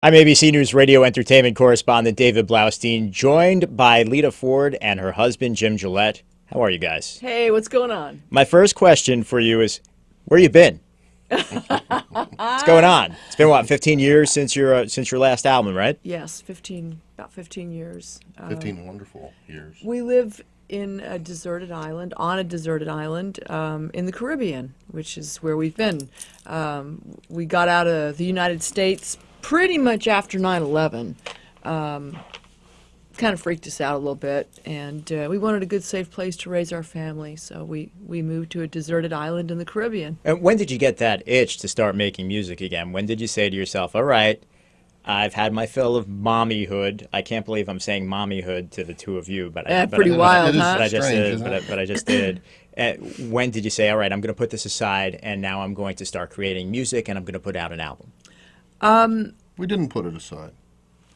I'm ABC News radio entertainment correspondent David Blaustein, joined by Lita Ford and her husband, Jim Gillette. How are you guys? Hey, what's going on? My first question for you is, where you been? What's going on? It's been, what, 15 years since your last album, right? Yes, about 15 years. 15 wonderful years. We live in a deserted island, on a deserted island in the Caribbean, which is where we've been. We got out of the United States pretty much after 9/11. Kind of freaked us out a little bit, and we wanted a good, safe place to raise our family, so we moved to a deserted island in the Caribbean. And when did you get that itch to start making music again? When did you say to yourself, all right, I've had my fill of mommyhood. I can't believe I'm saying mommyhood to the two of you, but Pretty wild, huh? But I just did. But I just did. When did you say, all right, I'm going to put this aside, and now I'm going to start creating music, and I'm going to put out an album? We didn't put it aside.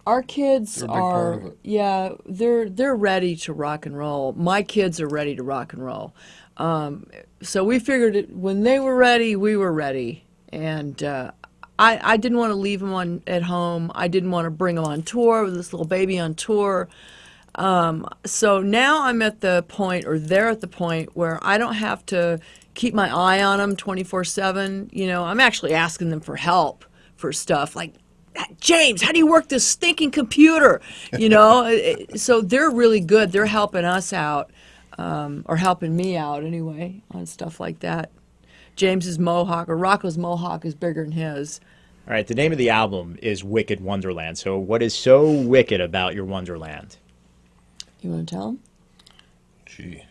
Our kids They're a big part of it. yeah, they're ready to rock and roll. My kids are ready to rock and roll. So we figured when they were ready, we were ready. And I didn't want to leave them at home. I didn't want to bring them on tour with this little baby on tour. So now I'm at the point, or they're at the point, where I don't have to keep my eye on them 24/7. You know, I'm actually asking them for help for stuff like, James, how do you work this stinking computer? You know, so they're really good. They're helping us out, or helping me out anyway, on stuff like that. James's mohawk, or Rocco's mohawk, is bigger than his. All right, the name of the album is Wicked Wonderland. So what is so wicked about your Wonderland? You want to tell him? Gee.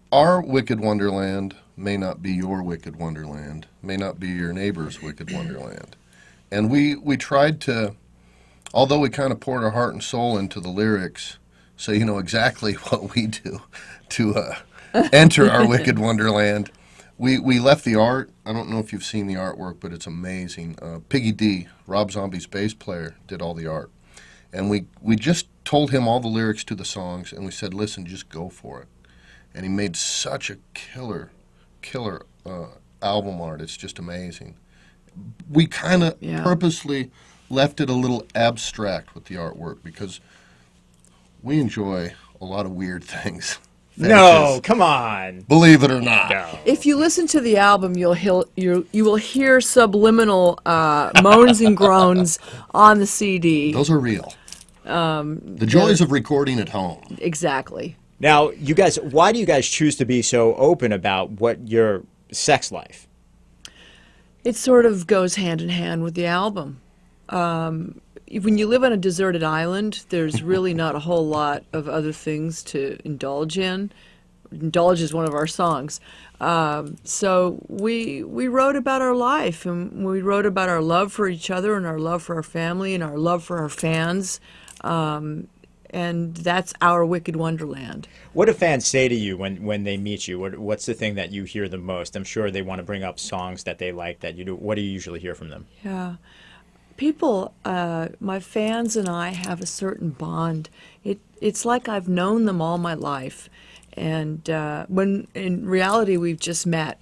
Our Wicked Wonderland may not be your Wicked Wonderland, may not be your neighbor's Wicked Wonderland. And we tried to, although we kind of poured our heart and soul into the lyrics, so you know exactly what we do to enter our Wicked Wonderland, we left the art. I don't know if you've seen the artwork, but it's amazing. Piggy D, Rob Zombie's bass player, did all the art. And we just told him all the lyrics to the songs, and we said, listen, just go for it. And he made such a killer album art. It's just amazing. We kind of purposely left it a little abstract with the artwork because we enjoy a lot of weird things. No, come on. Believe it or not. No. If you listen to the album, you will hear subliminal moans and groans on the CD. Those are real. The joys of recording at home. Exactly. Now, you guys, why do you guys choose to be so open about what your sex life? It sort of goes hand in hand with the album. When you live on a deserted island, there's really not a whole lot of other things to indulge in. Indulge is one of our songs. So we wrote about our life, and we wrote about our love for each other and our love for our family and our love for our fans. And that's our Wicked Wonderland. What do fans say to you when they meet you? What's the thing that you hear the most? I'm sure they want to bring up songs that they like that you do. What do you usually hear from them? Yeah. People, my fans and I have a certain bond. It's like I've known them all my life. And when in reality we've just met.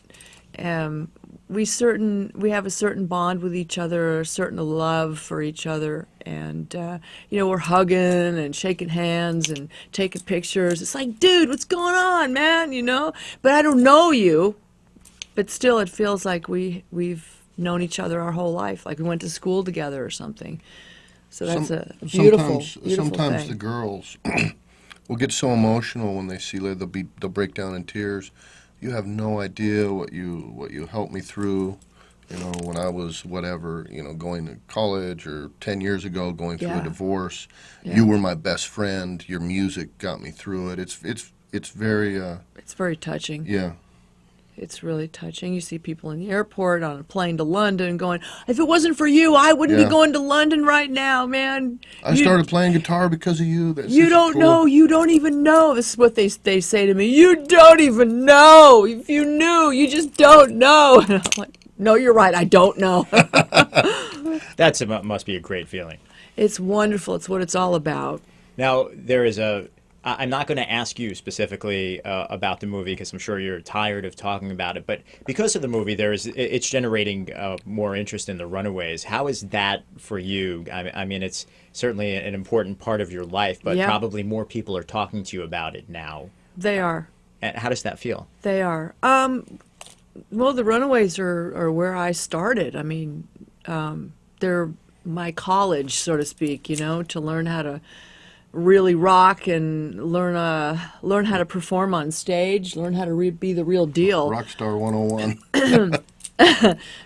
We have a certain bond with each other, a certain love for each other, and you know, we're hugging and shaking hands and taking pictures. It's like, dude, what's going on, man? You know, but I don't know you, but still, it feels like we've known each other our whole life, like we went to school together or something. So that's a beautiful Sometimes thing. the girls will get so emotional when they see Lita. They'll break down in tears. You have no idea what you helped me through, you know, when I was whatever, you know, going to college, or 10 years ago going through a divorce. Yeah. You were my best friend. Your music got me through it. It's very It's very touching. yeah. It's really touching. You see people in the airport on a plane to London going, if it wasn't for you, I wouldn't be going to London right now, man. I started playing guitar because of you. You don't know. You don't even know. This is what they say to me. You don't even know. If you knew, you just don't know. And I'm like, no, you're right. I don't know. Must be a great feeling. It's wonderful. It's what it's all about. Now, there is a I'm not going to ask you specifically about the movie because I'm sure you're tired of talking about it. But because of the movie, it's generating more interest in the Runaways. How is that for you? I mean, it's certainly an important part of your life, but Yeah. probably more people are talking to you about it now. They are. And how does that feel? They are. Well, the Runaways are where I started. I mean, they're my college, so to speak, you know, to learn how to really rock and learn how to perform on stage, learn how to be the real deal. Rockstar 101.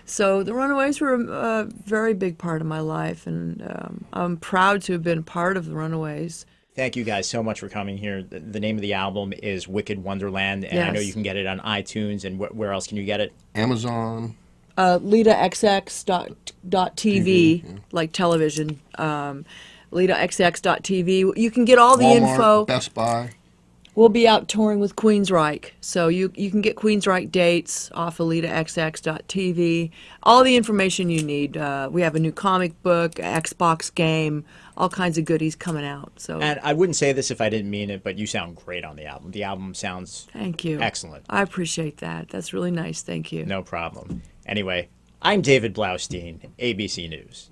So the Runaways were a very big part of my life, and I'm proud to have been part of the Runaways. Thank you guys so much for coming here. The name of the album is Wicked Wonderland, and I know Yes. you can get it on iTunes. And where else can you get it? Amazon. LitaXX.TV, like television. LitaXX.TV. You can get all the Walmart, info. Best Buy. We'll be out touring with Queensryche, so you can get Queensryche dates off of LitaXX.TV. All the information you need. We have a new comic book, Xbox game, all kinds of goodies coming out. So And I wouldn't say this if I didn't mean it, but you sound great on the album. The album sounds thank you. excellent. I appreciate that. That's really nice. Thank you. No problem. Anyway, I'm David Blaustein, ABC News.